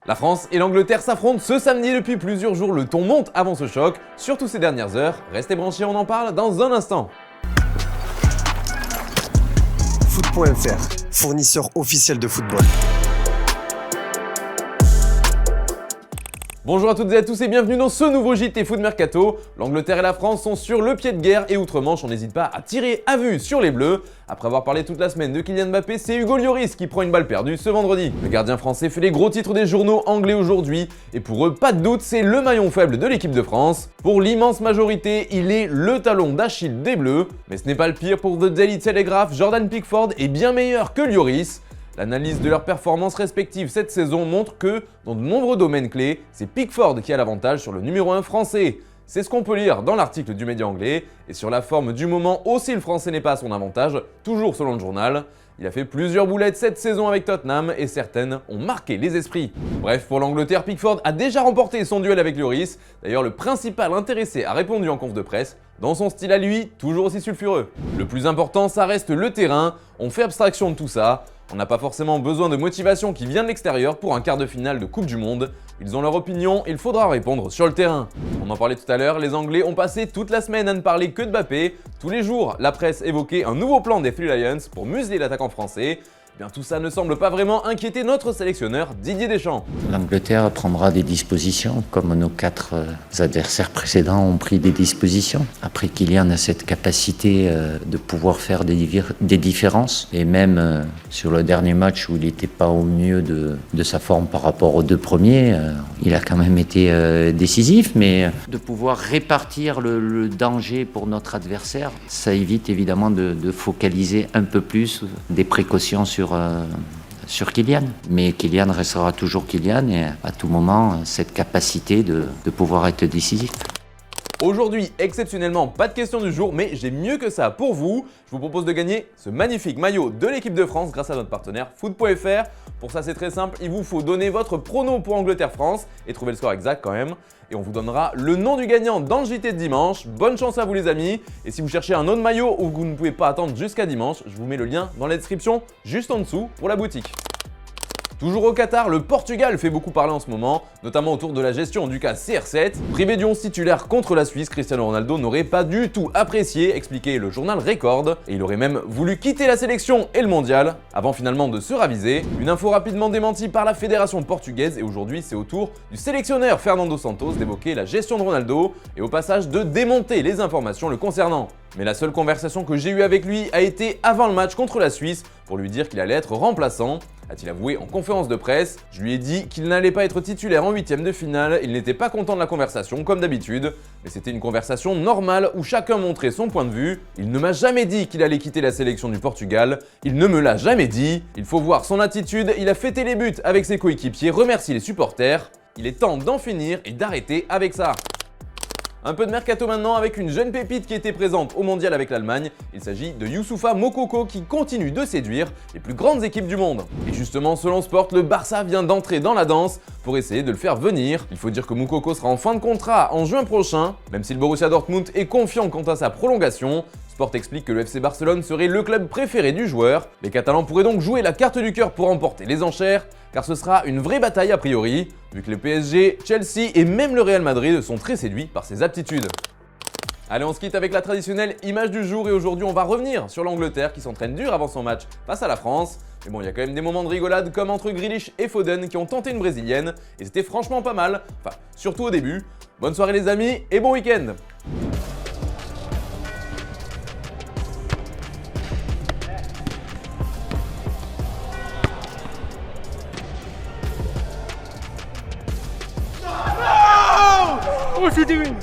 La France et l'Angleterre s'affrontent ce samedi depuis plusieurs jours. Le ton monte avant ce choc, surtout ces dernières heures. Restez branchés, on en parle dans un instant. Foot.fr, fournisseur officiel de football. Bonjour à toutes et à tous et bienvenue dans ce nouveau JT Foot Mercato. L'Angleterre et la France sont sur le pied de guerre et outre-Manche, on n'hésite pas à tirer à vue sur les Bleus. Après avoir parlé toute la semaine de Kylian Mbappé, c'est Hugo Lloris qui prend une balle perdue ce vendredi. Le gardien français fait les gros titres des journaux anglais aujourd'hui et pour eux, pas de doute, c'est le maillon faible de l'équipe de France. Pour l'immense majorité, il est le talon d'Achille des Bleus. Mais ce n'est pas le pire pour The Daily Telegraph, Jordan Pickford est bien meilleur que Lloris. L'analyse de leurs performances respectives cette saison montre que, dans de nombreux domaines clés, c'est Pickford qui a l'avantage sur le numéro 1 français. C'est ce qu'on peut lire dans l'article du média anglais, et sur la forme du moment aussi le français n'est pas à son avantage, toujours selon le journal. Il a fait plusieurs boulettes cette saison avec Tottenham, et certaines ont marqué les esprits. Bref, pour l'Angleterre, Pickford a déjà remporté son duel avec Lloris. D'ailleurs, le principal intéressé a répondu en conf de presse, dans son style à lui, toujours aussi sulfureux. Le plus important, ça reste le terrain, on fait abstraction de tout ça. On n'a pas forcément besoin de motivation qui vient de l'extérieur pour un quart de finale de Coupe du Monde. Ils ont leur opinion, il faudra répondre sur le terrain. On en parlait tout à l'heure, les Anglais ont passé toute la semaine à ne parler que de Mbappé. Tous les jours, la presse évoquait un nouveau plan des Three Lions pour museler l'attaquant français. Bien, tout ça ne semble pas vraiment inquiéter notre sélectionneur Didier Deschamps. L'Angleterre prendra des dispositions, comme nos 4 adversaires précédents ont pris des dispositions. Après, Kylian a cette capacité de pouvoir faire des différences. Et même sur le dernier match où il n'était pas au mieux de sa forme par rapport aux 2 premiers, il a quand même été décisif. Mais de pouvoir répartir le danger pour notre adversaire, ça évite évidemment de focaliser un peu plus des précautions sur Kylian. Mais Kylian restera toujours Kylian et à tout moment, cette capacité de pouvoir être décisif. Aujourd'hui, exceptionnellement, pas de question du jour, mais j'ai mieux que ça pour vous. Je vous propose de gagner ce magnifique maillot de l'équipe de France grâce à notre partenaire Foot.fr. Pour ça, c'est très simple, il vous faut donner votre prono pour Angleterre-France et trouver le score exact quand même. Et on vous donnera le nom du gagnant dans le JT de dimanche. Bonne chance à vous les amis. Et si vous cherchez un autre maillot ou que vous ne pouvez pas attendre jusqu'à dimanche, je vous mets le lien dans la description juste en dessous pour la boutique. Toujours au Qatar, le Portugal fait beaucoup parler en ce moment, notamment autour de la gestion du cas CR7. Privé du 11 titulaire contre la Suisse, Cristiano Ronaldo n'aurait pas du tout apprécié, expliquait le journal Record, et il aurait même voulu quitter la sélection et le mondial, avant finalement de se raviser. Une info rapidement démentie par la fédération portugaise, et aujourd'hui c'est au tour du sélectionneur Fernando Santos d'évoquer la gestion de Ronaldo, et au passage de démonter les informations le concernant. Mais la seule conversation que j'ai eue avec lui a été avant le match contre la Suisse, pour lui dire qu'il allait être remplaçant. A-t-il avoué en conférence de presse. Je lui ai dit qu'il n'allait pas être titulaire en 8e de finale, il n'était pas content de la conversation comme d'habitude, mais c'était une conversation normale où chacun montrait son point de vue. Il ne m'a jamais dit qu'il allait quitter la sélection du Portugal, il ne me l'a jamais dit. Il faut voir son attitude, il a fêté les buts avec ses coéquipiers, remercie les supporters. Il est temps d'en finir et d'arrêter avec ça. Un peu de mercato maintenant avec une jeune pépite qui était présente au mondial avec l'Allemagne. Il s'agit de Youssoufa Moukoko qui continue de séduire les plus grandes équipes du monde. Et justement, selon Sport, le Barça vient d'entrer dans la danse pour essayer de le faire venir. Il faut dire que Moukoko sera en fin de contrat en juin prochain, même si le Borussia Dortmund est confiant quant à sa prolongation. Sport explique que le FC Barcelone serait le club préféré du joueur. Les Catalans pourraient donc jouer la carte du cœur pour remporter les enchères, car ce sera une vraie bataille a priori, vu que le PSG, Chelsea et même le Real Madrid sont très séduits par ses aptitudes. Allez, on se quitte avec la traditionnelle image du jour et aujourd'hui on va revenir sur l'Angleterre qui s'entraîne dur avant son match face à la France. Mais bon, il y a quand même des moments de rigolade comme entre Grealish et Foden qui ont tenté une brésilienne et c'était franchement pas mal, enfin surtout au début. Bonne soirée les amis et bon week-end. What's he doing?